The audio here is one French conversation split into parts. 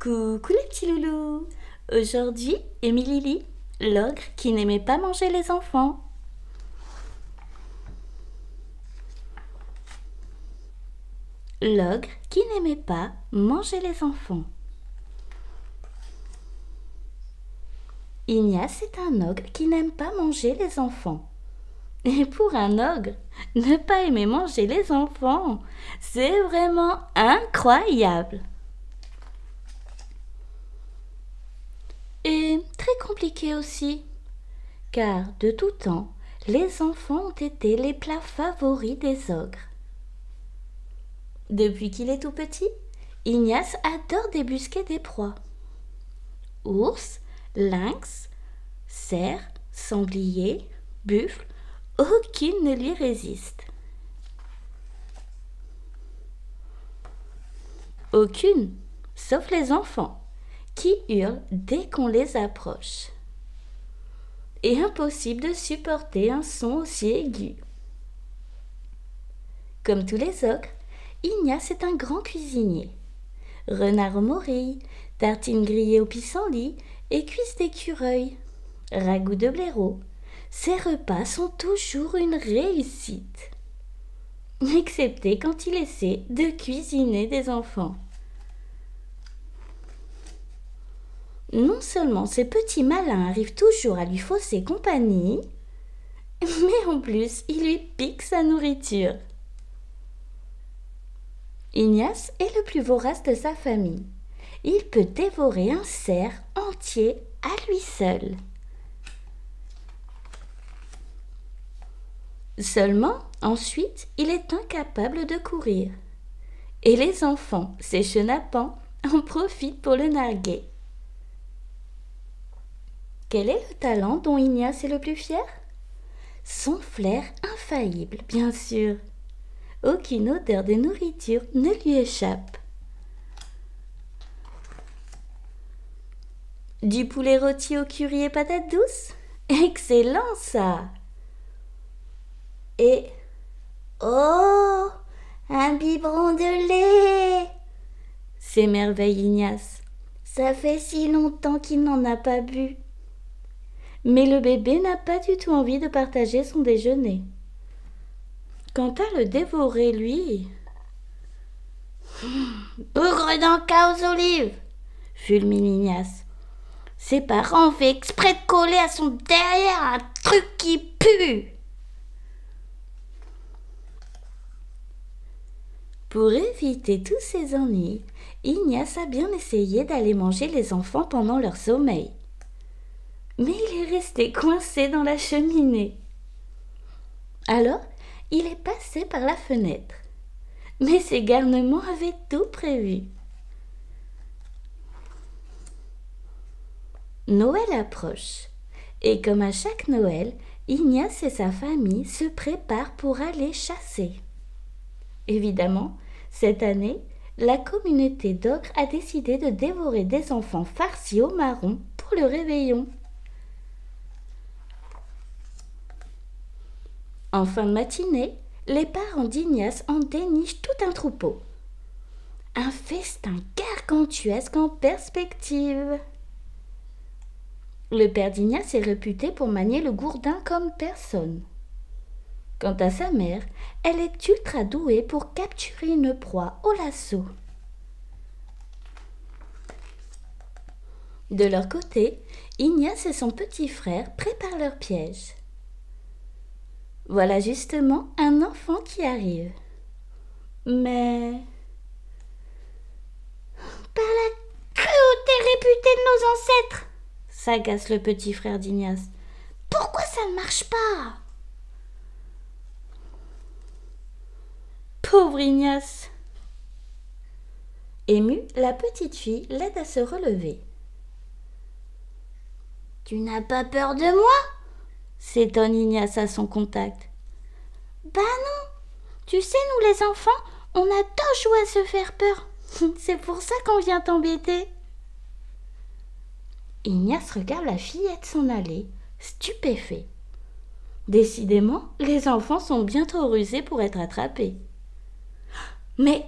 Coucou les petits loulous. Aujourd'hui, Émilie lit l'ogre qui n'aimait pas manger les enfants. L'ogre qui n'aimait pas manger les enfants. Ignace est un ogre qui n'aime pas manger les enfants. Et pour un ogre, ne pas aimer manger les enfants, c'est vraiment incroyable. Et très compliqué aussi, car de tout temps, les enfants ont été les plats favoris des ogres. Depuis qu'il est tout petit, Ignace adore débusquer des proies. Ours, lynx, cerf, sanglier, buffle, aucune ne lui résiste. Aucune, sauf les enfants, qui hurlent dès qu'on les approche. Et impossible de supporter un son aussi aigu. Comme tous les ogres, Ignace est un grand cuisinier. Renard aux morilles, tartines grillées au pissenlit et cuisses d'écureuil, ragoût de blaireau. Ses repas sont toujours une réussite. Excepté quand il essaie de cuisiner des enfants. Non seulement ces petits malins arrivent toujours à lui fausser compagnie, mais en plus, il lui pique sa nourriture. Ignace est le plus vorace de sa famille. Il peut dévorer un cerf entier à lui seul. Seulement, ensuite, il est incapable de courir. Et les enfants, ces chenapans, en profitent pour le narguer. Quel est le talent dont Ignace est le plus fier? Son flair infaillible, bien sûr. Aucune odeur de nourriture ne lui échappe. Du poulet rôti au curry et patates douces? Excellent ça! Et oh, un biberon de lait! S'émerveille Ignace. Ça fait si longtemps qu'il n'en a pas bu. Mais le bébé n'a pas du tout envie de partager son déjeuner. Quant à le dévorer, lui... Bougre d'encas aux olives, fulmine Ignace. Ses parents ont fait exprès de coller à son derrière un truc qui pue. Pour éviter tous ces ennuis, Ignace a bien essayé d'aller manger les enfants pendant leur sommeil. Mais il est resté coincé dans la cheminée. Alors, il est passé par la fenêtre. Mais ses garnements avaient tout prévu. Noël approche. Et comme à chaque Noël, Ignace et sa famille se préparent pour aller chasser. Évidemment, cette année, la communauté d'ogres a décidé de dévorer des enfants farcis au marron pour le réveillon. En fin de matinée, les parents d'Ignace en dénichent tout un troupeau. Un festin gargantuesque en perspective. Le père d'Ignace est réputé pour manier le gourdin comme personne. Quant à sa mère, elle est ultra douée pour capturer une proie au lasso. De leur côté, Ignace et son petit frère préparent leur piège. Voilà justement un enfant qui arrive. Mais... Par la cruauté réputée de nos ancêtres, s'agace le petit frère d'Ignace. Pourquoi ça ne marche pas? Pauvre Ignace. Émue, la petite fille l'aide à se relever. Tu n'as pas peur de moi? S'étonne Ignace à son contact. Bah non, tu sais, nous les enfants, on adore jouer à se faire peur. C'est pour ça qu'on vient t'embêter. Ignace regarde la fillette s'en aller, stupéfait. Décidément, les enfants sont bien trop rusés pour être attrapés. Mais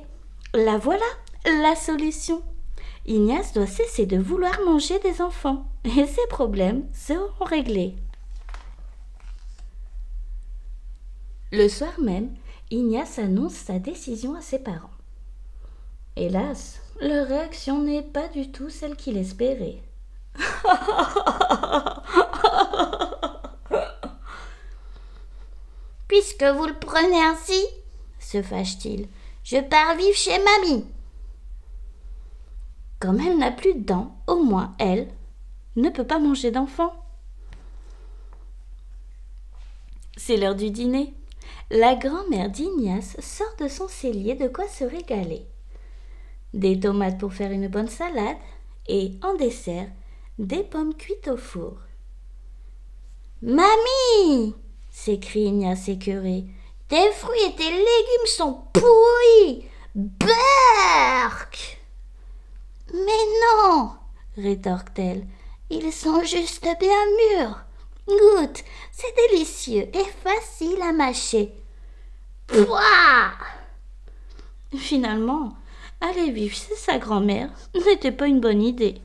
la voilà, la solution. Ignace doit cesser de vouloir manger des enfants et ses problèmes seront réglés. Le soir même, Ignace annonce sa décision à ses parents. Hélas, leur réaction n'est pas du tout celle qu'il espérait. Puisque vous le prenez ainsi, se fâche-t-il, je pars vivre chez mamie. Comme elle n'a plus de dents, au moins elle ne peut pas manger d'enfants. C'est l'heure du dîner. La grand-mère d'Ignace sort de son cellier de quoi se régaler. Des tomates pour faire une bonne salade et, en dessert, des pommes cuites au four. « Mamie !» s'écrie Ignace écœuré. « Tes fruits et tes légumes sont pourris. Berk !»« Mais non !» rétorque-t-elle. « Ils sont juste bien mûrs. Goûte, c'est délicieux et facile à mâcher. » Pouah ! Finalement, aller vivre chez sa grand-mère n'était pas une bonne idée.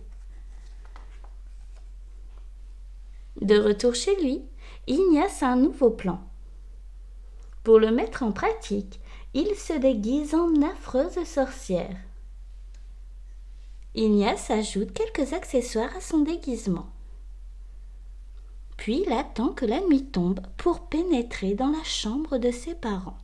De retour chez lui, Ignace a un nouveau plan. Pour le mettre en pratique, il se déguise en affreuse sorcière. Ignace ajoute quelques accessoires à son déguisement. Puis il attend que la nuit tombe pour pénétrer dans la chambre de ses parents.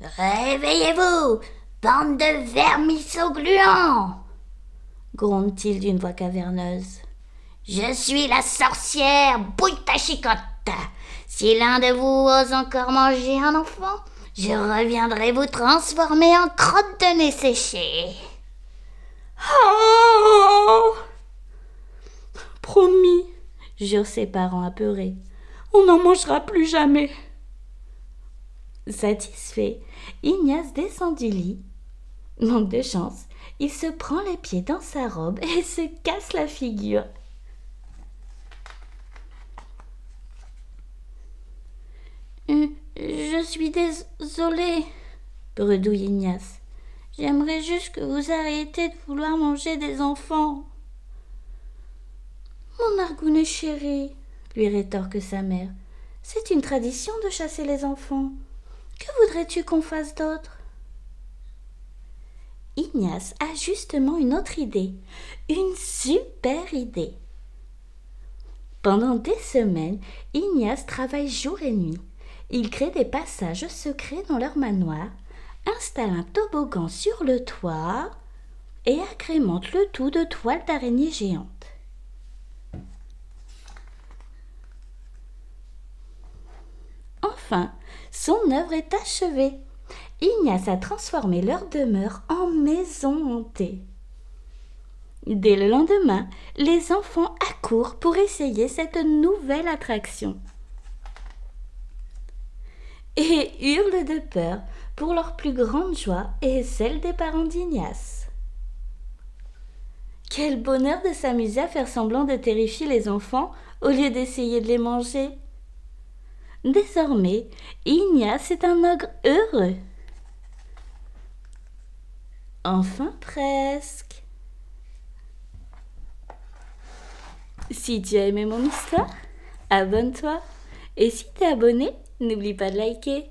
« Réveillez-vous, bande de vermisseaux gluants !» gronde-t-il d'une voix caverneuse. « Je suis la sorcière Bouille ta chicotte. Si l'un de vous ose encore manger un enfant, je reviendrai vous transformer en crotte de nez séchée. » Oh ! Promis, jurent ses parents apeurés, on n'en mangera plus jamais. Satisfait, Ignace descend du lit. Manque de chance, il se prend les pieds dans sa robe et se casse la figure. Je suis désolée, bredouille Ignace. J'aimerais juste que vous arrêtiez de vouloir manger des enfants. Mon Argounet chéri, lui rétorque sa mère, c'est une tradition de chasser les enfants. Que voudrais-tu qu'on fasse d'autre? Ignace a justement une autre idée, une super idée. Pendant des semaines, Ignace travaille jour et nuit. Il crée des passages secrets dans leur manoir, installe un toboggan sur le toit et agrémente le tout de toiles d'araignée géantes. Enfin, son œuvre est achevée. Ignace a transformé leur demeure en maison hantée. Dès le lendemain, les enfants accourent pour essayer cette nouvelle attraction et hurlent de peur pour leur plus grande joie et celle des parents d'Ignace. Quel bonheur de s'amuser à faire semblant de terrifier les enfants au lieu d'essayer de les manger. Désormais, Ignace est un ogre heureux. Enfin presque. Si tu as aimé mon histoire, abonne-toi. Et si t'es abonné, n'oublie pas de liker.